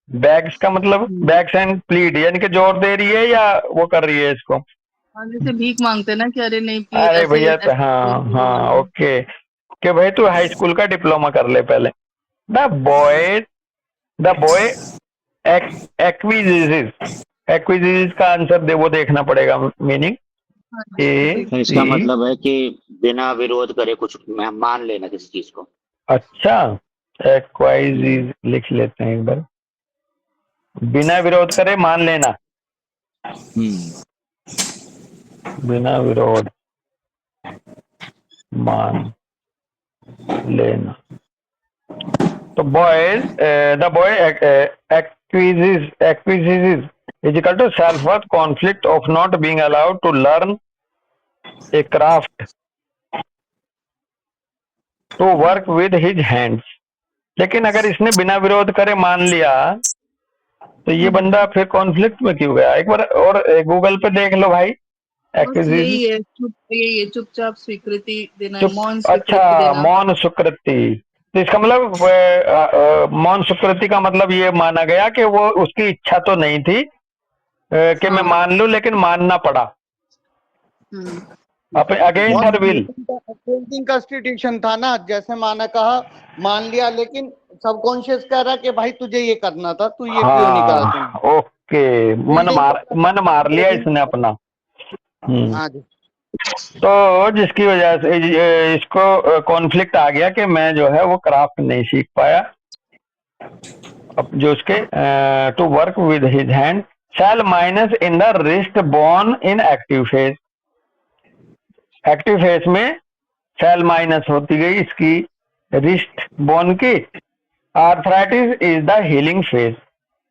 बैग्स का मतलब बैग्स एंड प्लीड, यानी कि जोर दे रही है या वो कर रही है इसको। हाँ, जैसे भीख मांगते हैं ना कि अरे नहीं प्लीज अरे ऐसे भैया ऐसे हाँ बोल हाँ रहे हैं। ओके, कि भाई तू हाई स्कूल का डिप्लोमा कर ले पहले। द बॉय एक्विजिज का आंसर दे वो देखना पड़ेगा मीनिंग। हाँ, तो इसका मतलब है कि बिना विरोध करे कुछ मान लेना किसी चीज को। अच्छा, एक्वाइजिज लिख लेते हैं एक बार, बिना विरोध करे मान लेना, बिना विरोध मान लेना। तो बॉयज द बॉय एक्विजिज is equal to self-worth conflict of not being allowed to learn a craft to work with his hands। लेकिन अगर इसने बिना विरोध करे मान लिया तो ये बंदा फिर कॉन्फ्लिक्ट में क्यों गया? एक बार और गूगल पे देख लो भाई। बस यही है, यही है, चुपचाप स्वीकृति देना, मौन स्वीकृति अच्छा, देना। मौन स्वीकृति। तो इसका मतलब मौन स्वीकृति का मतलब ये माना गया कि वो उसकी इच्छा तो नहीं थी कि मैं मान लूं, लेकिन मानना पड़ा अगेंस्ट हर विल। कॉन्स्टिट्यूशन था ना, जैसे माना कहा मान लिया, लेकिन सबकॉन्शियस कह रहा कि भाई तुझे ये करना था, तू ये क्यों नहीं करा तू? ओके, मन मार लिया इसने अपना। हाँ जी। तो जिसकी वजह से इसको कॉन्फ्लिक्ट आ गया कि मैं जो है वो क्राफ्ट नहीं सीख पाया। अब जो उसके to work with his hand shell minus in the wrist bone in active phase. Active phase में शैल माइनस होती गई इसकी रिस्ट बोन की। Arthritis is the healing phase,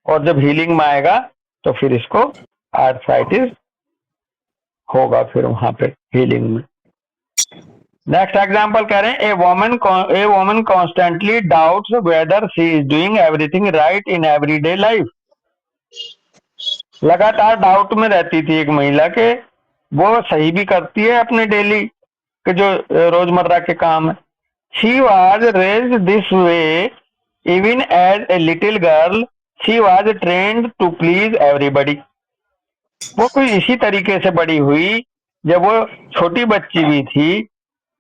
और जब हीलिंग में आएगा तो फिर इसको आर्थराइटिस होगा फिर वहां पे हीलिंग में। नेक्स्ट एग्जांपल कह रहे हैं a woman constantly doubts whether she is doing everything right in everyday life. लगातार डाउट में रहती थी एक महिला के वो सही भी करती है अपने डेली के जो रोजमर्रा के काम है। She was raised this way even as a little girl, she was trained to please everybody. वो कोई इसी तरीके से बड़ी हुई जब वो छोटी बच्ची भी थी।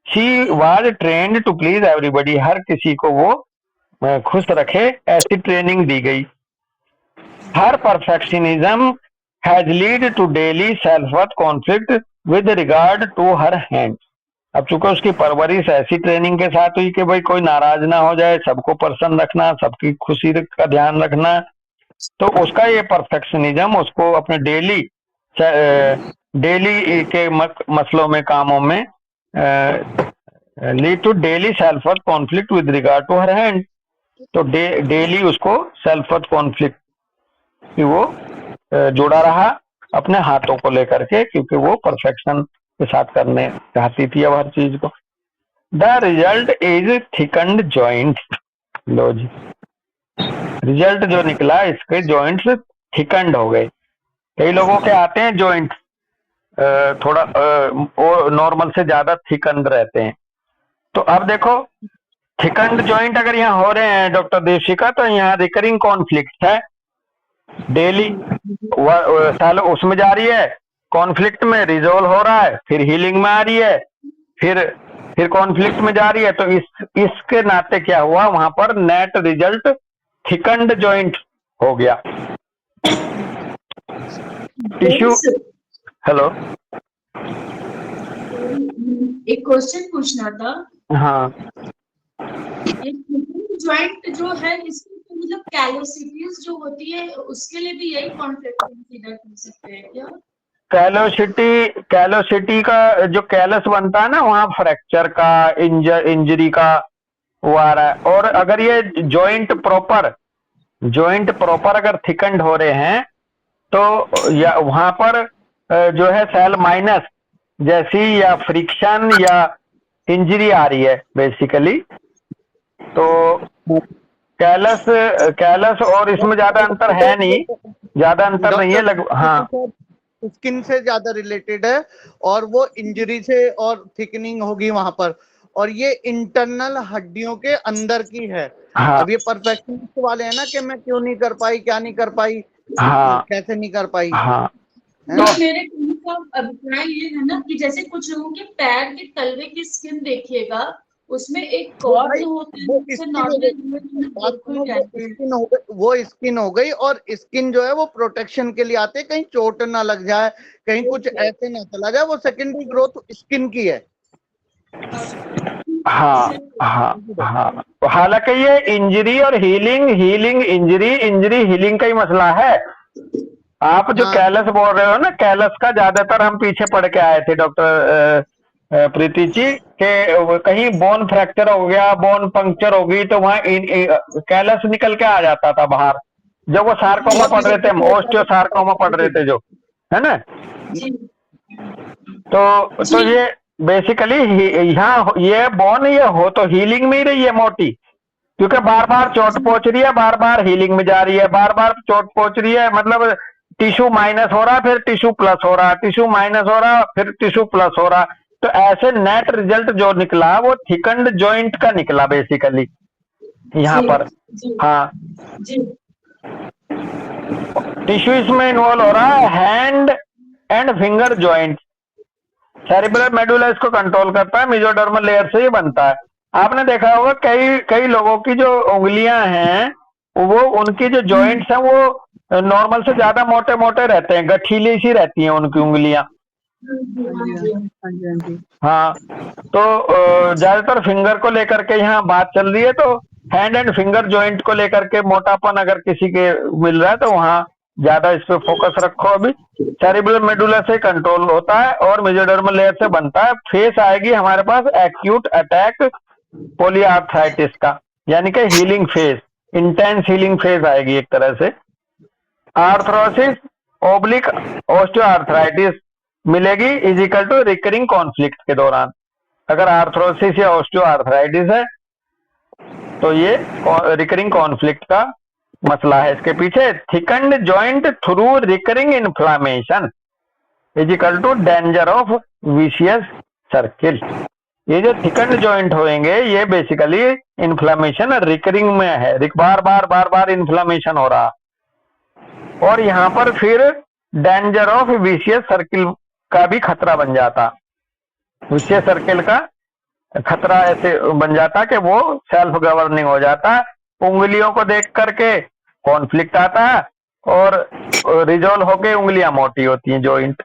She was trained to please everybody, हर किसी को वो खुश रखे ऐसी ट्रेनिंग दी गई। Her perfectionism has lead to daily self worth conflict with regard to her hand. अब चूंकि उसकी परवरिश ऐसी ट्रेनिंग के साथ हुई कि भाई कोई नाराज ना हो जाए, सबको प्रसन्न रखना, सबकी खुशी का ध्यान रखना, तो उसका ये परफेक्शनिज्म उसको अपने डेली के मसलों में, कामों में lead to daily self worth conflict with regard to her hand. तो डेली उसको सेल्फ वर्थ कॉन्फ्लिक्ट कि वो जुड़ा रहा अपने हाथों को लेकर के, क्योंकि वो परफेक्शन के साथ करने चाहती थी अब हर चीज को। The result is thickened joints. लो जी, रिजल्ट जो निकला इसके जॉइंट्स थिकन्ड हो गए। कई लोगों के आते हैं जॉइंट थोड़ा नॉर्मल से ज्यादा थिकन्ड रहते हैं। तो अब देखो थिकन्ड जॉइंट अगर यहाँ हो रहे हैं डॉक्टर देवशिका, तो यहाँ रिकरिंग कॉन्फ्लिक्ट है, डेली साल उसमें जा रही है कॉन्फ्लिक्ट में रिजोल्व हो रहा है, फिर हीलिंग में आ रही है, फिर कॉन्फ्लिक्ट में जा रही है, तो इसके नाते क्या हुआ, वहां पर नेट रिजल्ट थिकंड जॉइंट हो गया। टिश्यू, हेलो, एक क्वेश्चन पूछना था। हाँ, ज्वाइंट जो है इसकी मतलब कैलोसिटीज जो होती है उसके लिए भी यही कॉन्फ्लिक्ट कंसीडर कर सकते हैं क्या? कैलोसिटी का जो कैलस बनता है ना, वहां फ्रैक्चर का, इंजरी का वो आ रहा है। और अगर ये जॉइंट प्रॉपर अगर थिकंड हो रहे हैं तो या वहां पर जो है सेल माइनस जैसी या फ्रिक्शन या इंजरी आ रही है बेसिकली, तो कैलस और इसमें ज्यादा अंतर है नहीं, ज्यादा अंतर नहीं है हाँ, स्किन से ज्यादा रिलेटेड है और वो इंजरी से और थिकनिंग होगी वहां पर, और ये इंटरनल हड्डियों के अंदर की है। हाँ, अब ये परफेक्शनिस्ट वाले हैं ना कि मैं क्यों नहीं कर पाई, क्या नहीं कर पाई, हाँ, कैसे नहीं कर पाई। हाँ, तो मेरे कहने का अभिप्राय ये है ना कि जैसे कुछ लोगों के पैर के तलवे की स्किन देखिएगा, उसमें एक कॉर्ड होते हैं, वो स्किन हो गई, और स्किन जो है वो प्रोटेक्शन के लिए आते हैं, कहीं चोट ना लग जाए, कहीं कुछ ऐसे ना चला जाए, वो सेकेंडरी ग्रोथ स्किन की है। हाँ, हाँ, हाँ, हालांकि ये इंजरी और हीलिंग इंजरी हीलिंग का ही मसला है। आप जो कैलस बोल रहे हो ना, कैलस का ज्यादातर हम पीछे पढ़ के आए थे डॉक्टर प्रीति जी के, कहीं बोन फ्रैक्चर हो गया, बोन पंक्चर हो गई, तो वहाँ कैलस निकल के आ जाता था बाहर, जब वो सार्कोमा पढ़ रहे थे, ऑस्टियो सार्कोमा पढ़ रहे थे जो, है ना। तो ये बेसिकली यहाँ ये बोन ये हो तो हीलिंग में ही रही है मोटी, क्योंकि बार बार चोट पहुंच रही है, बार बार हीलिंग में जा रही है, बार बार चोट पहुंच रही है, मतलब टिश्यू माइनस हो रहा, फिर टिश्यू प्लस हो रहा, टिश्यू माइनस हो रहा, फिर टिश्यू प्लस हो रहा। तो ऐसे नेट रिजल्ट जो निकला वो थिकंड जॉइंट का निकला बेसिकली यहाँ पर। हाँ, टिश्यू इसमें इन्वॉल्व हो रहा है, hand and finger joint. Cerebral medulla इसको कंट्रोल करता है, मेसोडर्मल लेयर से ही बनता है। आपने देखा होगा कई लोगों की जो उंगलियां हैं, वो उनकी जो जॉइंट्स हैं वो नॉर्मल से ज्यादा मोटे मोटे रहते हैं, गठीली सी रहती हैं उनकी उंगलियां। हाँ, तो ज्यादातर फिंगर को लेकर के यहाँ बात चल रही है, तो हैंड एंड फिंगर जॉइंट को लेकर के मोटापन अगर किसी के मिल रहा है तो वहाँ ज्यादा इस पे फोकस रखो। अभी सेरिब्रल मेडुला से कंट्रोल होता है और मेसोडर्मल लेयर से बनता है। फेस आएगी हमारे पास एक्यूट अटैक पॉलीआर्थराइटिस का, यानी कि healing phase, intense healing phase आएगी एक तरह से। आर्थरोसिस ओब्लिक ऑस्टियोआर्थराइटिस मिलेगी is equal to recurring conflict के दौरान। अगर आर्थरोसिस या ऑस्टियोआर्थराइटिस है तो ये रिकरिंग कॉन्फ्लिक्ट का मसला है इसके पीछे। Thickened joint through recurring inflammation is equal to danger of vicious circle. ये जो थिकंड जॉइंट होंगे ये बेसिकली इन्फ्लामेशन रिकरिंग में है, बार बार इन्फ्लामेशन हो रहा, और यहाँ पर फिर डेंजर ऑफ विशियस सर्किल का भी खतरा बन जाता। विशियस सर्किल का खतरा ऐसे बन जाता कि वो सेल्फ गवर्निंग हो जाता, उंगलियों को देख करके कॉन्फ्लिक्ट आता है और रिजोल्व होके उंगलियां मोटी होती हैं जॉइंट,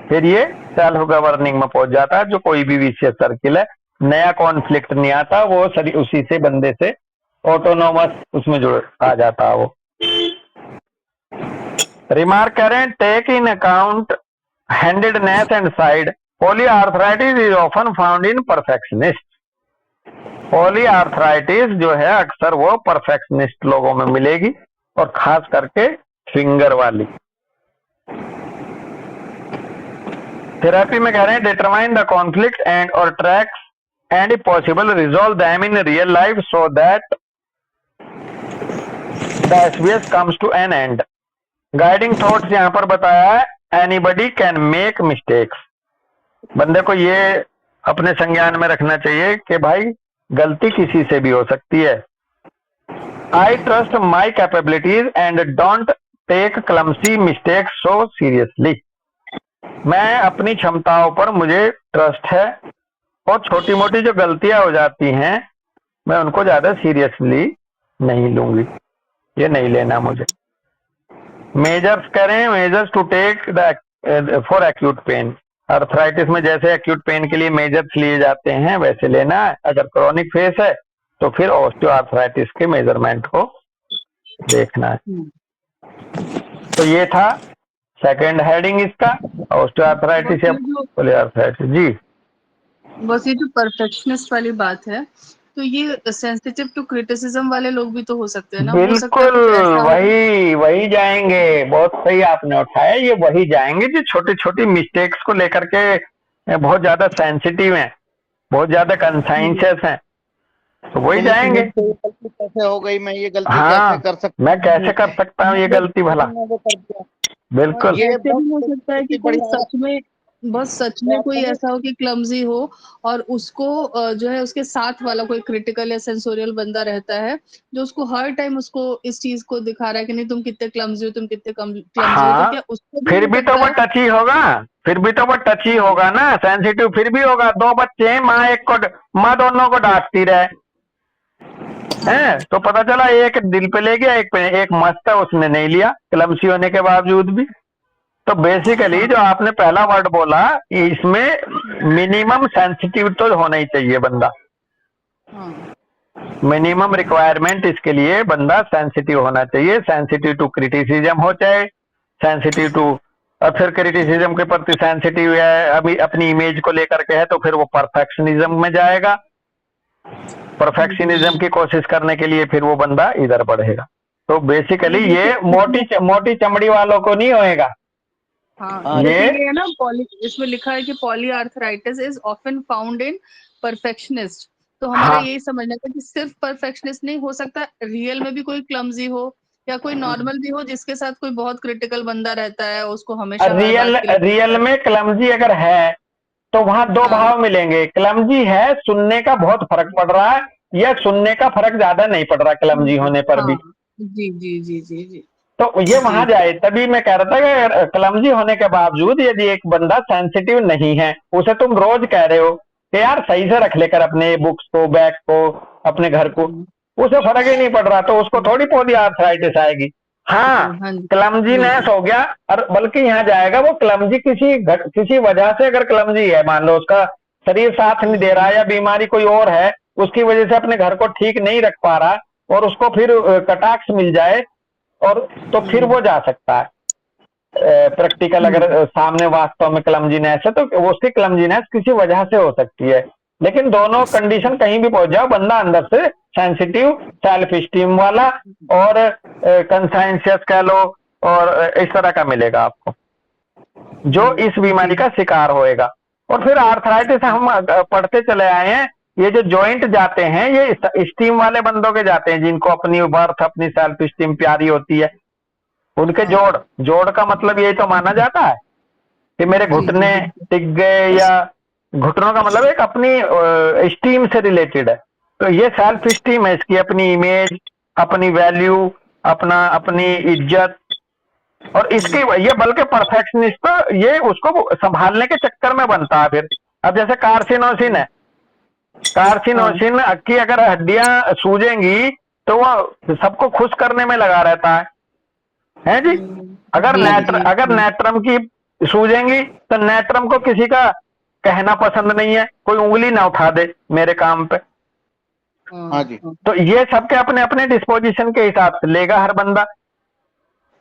फिर ये सेल्फ गवर्निंग में पहुंच जाता है। जो कोई भी विशियस सर्किल है, नया कॉन्फ्लिक्ट नहीं आता, वो उसी से बंदे से ऑटोनोमस उसमें जुड़ आ जाता है वो। रिमार्क करें, take in account handedness and side polyarthritis is often found in perfectionist. Polyarthritis जो है अक्सर वो परफेक्शनिस्ट लोगों में मिलेगी, और खास करके फिंगर वाली। थेरेपी में कह रहे हैं, डिटरमाइन द कॉन्फ्लिक्ट एंड और tracks and if possible resolve them in real life so that the SBS comes to an end. Guiding thoughts यहाँ पर बताया है, एनीबडी कैन मेक मिस्टेक्स। बंदे को ये अपने संज्ञान में रखना चाहिए कि भाई गलती किसी से भी हो सकती है। I trust my capabilities and don't take clumsy mistakes so seriously. मैं अपनी क्षमताओं पर मुझे ट्रस्ट है और छोटी मोटी जो गलतियां हो जाती हैं मैं उनको ज्यादा सीरियसली नहीं लूंगी, ये नहीं लेना मुझे। मेजर्स करें, measures to take the for acute pain. Arthritis में जैसे एक्यूट पेन के लिए मेजर्स लिए जाते हैं वैसे लेना है। अगर क्रॉनिक फेस है तो फिर ऑस्टियोआर्थराइटिस के मेजरमेंट को देखना है। तो ये था सेकंड हेडिंग इसका, ऑस्टियोआर्थराइटिस या पॉलीआर्थराइटिस। जी बस ये जो परफेक्शनिस्ट वाली बात है, तो ये सेंसिटिव टू क्रिटिसिज्म वाले लोग भी तो हो सकते हैं ना, हो सकता है बिल्कुल कुछ ऐसा हो। वही जाएंगे, बहुत सही आपने उठाया, ये वही जाएंगे जो छोटी छोटी मिस्टेक्स को लेकर के बहुत ज्यादा सेंसिटिव हैं, बहुत ज्यादा कंसाइंशियस हैं, तो वही जाएंगे। ये गलती कैसे हो गई, मैं ये गलती हाँ, कैसे कर सकता मैं कैसे कर सकता हूँ ये गलती भला। मैं वो कर दिया। बिल्कुल। ये ऐसे भी हो सकता है कि कोई बढ़िया सच में, बस सच में कोई ऐसा हो कि क्लमजी हो और उसको जो है उसके साथ वाला कोई क्रिटिकल या सेंसोरियल बंदा रहता है जो उसको हर टाइम उसको इस चीज को दिखा रहा है कि नहीं तुम कितने क्लमजी हो, तुम कितने क्लमजी हो, तो हाँ, क्या उसको भी फिर हो भी तो सकता वो है? टची होगा, फिर भी तो वो टची होगा ना, सेंसिटिव फिर भी होगा। दो बच्चे हैं, माँ दोनों को डांटती रहे है, तो पता चला एक दिल पे ले गया, एक मस्त है उसने नहीं लिया, क्लमसी होने के बावजूद भी। तो बेसिकली जो आपने पहला वर्ड बोला, इसमें मिनिमम सेंसिटिव तो होना ही चाहिए बंदा। मिनिमम रिक्वायरमेंट इसके लिए बंदा सेंसिटिव होना चाहिए। सेंसिटिव टू क्रिटिसिज्म हो, चाहे सेंसिटिव टू, और फिर क्रिटिसिज्म के प्रति सेंसिटिव है, अभी अपनी इमेज को लेकर के है, तो फिर वो परफेक्शनिज्म में जाएगा। परफेक्शनिज्म की कोशिश करने के लिए फिर वो बंदा इधर बढ़ेगा। तो बेसिकली ये मोटी चमड़ी वालों को नहीं होएगा। हाँ, जैसे ये है ना, इसमें लिखा है कि polyarthritis is often found in perfectionist. तो हमारा हाँ, यही समझना था कि सिर्फ परफेक्शनिस्ट नहीं, हो सकता रियल में भी कोई क्लमजी हो या कोई नॉर्मल भी हो जिसके साथ कोई बहुत क्रिटिकल बंदा रहता है, उसको हमेशा हर बात के लिए रियल में क्लमजी अगर है तो वहां दो हाँ, भाव मिलेंगे। क्लमजी है, सुनने का बहुत फर्क पड़ रहा है, या सुनने का फर्क ज्यादा नहीं पड़ रहा क्लमजी होने पर भी, हाँ, जी जी जी जी जी तो ये वहां जाए। तभी मैं कह रहा था कि क्लमजी होने के बावजूद यदि एक बंदा सेंसिटिव नहीं है, उसे तुम रोज कह रहे हो कि यार सही से रख लेकर अपने बुक्स को, बैग को, अपने घर को, उसे फर्क ही नहीं पड़ रहा, तो उसको थोड़ी पॉलीआर्थराइटिस आएगी। हाँ, हाँ जी, क्लमजीनेस हो गया, और बल्कि यहाँ जाएगा वो क्लमजी किसी वजह से, अगर क्लमजी है, मान लो उसका शरीर साथ नहीं दे रहा है या बीमारी कोई और है, उसकी वजह से अपने घर को ठीक नहीं रख पा रहा, और उसको फिर कटाक्ष मिल जाए, और तो फिर वो जा सकता है प्रैक्टिकल। अगर सामने वास्तव में क्लमजीनेस है तो वो उसकी क्लमजीनेस किसी वजह से हो सकती है। लेकिन दोनों कंडीशन कहीं भी पहुंच जाओ, बंदा अंदर से सेंसिटिव, सेल्फ स्टीम वाला और कंसाइंशियस कह लो, और इस तरह का मिलेगा आपको जो इस बीमारी का शिकार होएगा। और फिर आर्थराइटिस हम पढ़ते चले आए हैं, ये जो जॉइंट जाते हैं ये स्टीम वाले बंदों के जाते हैं, जिनको अपनी बर्थ, अपनी सेल्फ स्टीम प्यारी होती है, उनके जोड़ का मतलब यही तो माना जाता है कि मेरे घुटने टिक गए, या घुटनों का मतलब एक अपनी स्टीम से रिलेटेड है। तो ये सेल्फ स्टीम है, इसकी अपनी इमेज, अपनी वैल्यू, अपनी इज्जत, और इसकी ये बल्कि परफेक्शनिस्ट तो ये उसको संभालने के चक्कर में बनता है फिर। अब जैसे कार्सिनोसिन है, कार्सिनोसिन की अगर हड्डियां सूजेंगी तो वो सबको खुश करने में लगा रहता है जी। अगर नेट्रम की सूजेंगी तो नेट्रम को किसी का कहना पसंद नहीं है, कोई उंगली ना उठा दे मेरे काम पे। हाँ जी, तो ये सबके अपने अपने डिस्पोजिशन के हिसाब से लेगा हर बंदा।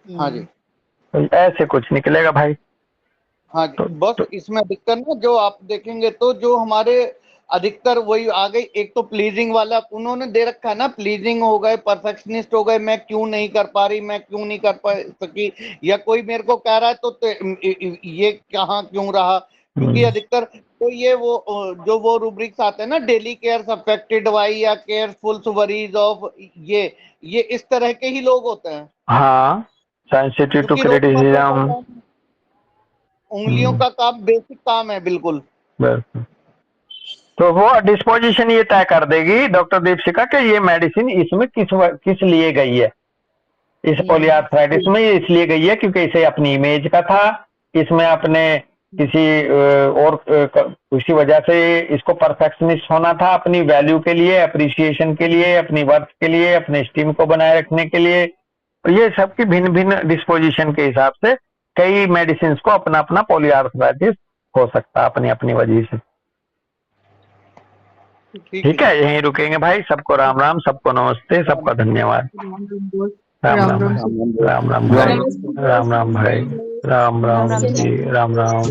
हाँ जी, तो ऐसे कुछ निकलेगा भाई। हाँ जी। बस इसमें दिक्कत ना, जो आप देखेंगे तो जो हमारे अधिकतर वही आ गई, एक तो प्लीजिंग वाला उन्होंने दे रखा है ना, प्लीजिंग हो गए, परफेक्शनिस्ट हो गए, मैं क्यों नहीं कर पा रही, मैं क्यों नहीं कर पा सकी, या कोई मेरे को कह रहा है तो ये कहाँ क्यों रहा, क्योंकि अधिकतर तो ये वो रूब्रिक्स आते हैं ना, डेली केयर अफेक्टेड बाय या केयरफुल वरीज ऑफ, ये इस तरह के ही लोग होते हैं। हाँ, सेंसिटिव टू क्योंकि रोजमर्रा का क्रिटिसिज्म, काम, उंगलियों का काम बेसिक काम है बिल्कुल। तो वो डिस्पोजिशन ये तय कर देगी डॉक्टर दीपशिका कि ये मेडिसिन इसमें किस लिए गई है। इस पॉलीआर्थराइटिस में ये इसलिए गई है क्योंकि इसे अपनी इमेज का था, इसमें अपने किसी और उसी वजह से इसको परफेक्शनिस्ट होना था, अपनी वैल्यू के लिए, अप्रिसिएशन के लिए, अपनी वर्थ के लिए, अपने स्टीम को बनाए रखने के लिए। ये सबकी भिन्न भिन्न डिस्पोजिशन के हिसाब से कई मेडिसिन को अपना अपना पॉलीआर्थराइटिस हो सकता है अपनी अपनी वजह से। ठीक है, यहीं रुकेंगे भाई। सबको राम राम, सबको नमस्ते, सबका धन्यवाद। राम राम राम राम भाई, राम राम भाई, राम राम जी, राम राम,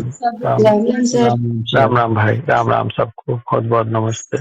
राम राम भाई, राम राम, सबको बहुत बहुत नमस्ते।